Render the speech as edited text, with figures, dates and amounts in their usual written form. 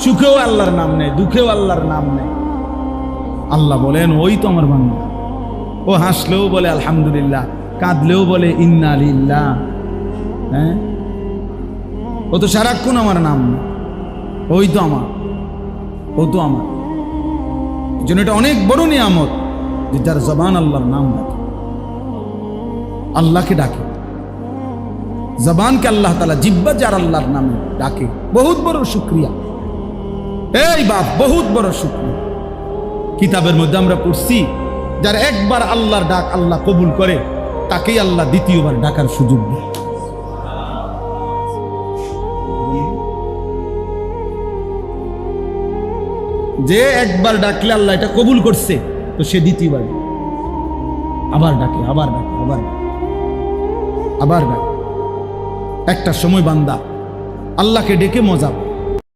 সুখেও আল্লাহর নাম নেয়, দুঃখেও আল্লাহর নাম নেয়। আল্লাহ বলেন ওই তো আমার বান্দা। ও হাসলেও বলে আলহামদুলিল্লাহ, কাঁদলেও বলে ইন্না লিল্লাহ। হ্যাঁ, ও তো সারাক্ষণ আমার নাম নেয়, ওই তো আমার, ও তো আমার। এই জন্য এটা অনেক বড় নিয়ামত যে যার জবান আল্লাহর নাম ডাকে, আল্লাহকে ডাকে। জবানকে আল্লাহ তাআলা, জিহ্বা যার আল্লাহর নামে ডাকে, বহুত বড় শুকরিয়া। এই বাপ, বহুত বড় শুকরিয়া। কিতাবের মধ্যে আমরা পড়ছি, যার একবার আল্লাহর ডাক আল্লাহ কবুল করে, তাকেই আল্লাহ দ্বিতীয়বার ডাকার সুযোগ দেয়। যে একবার ডাকলে আল্লাহ এটা কবুল করছে, তো সে দ্বিতীয়বার আবার ডাকে, আবার ডাকে, আবার ডাকে, আবার ডাকে। একটা সময় বান্দা আল্লাহকে ডেকে মজা পায়।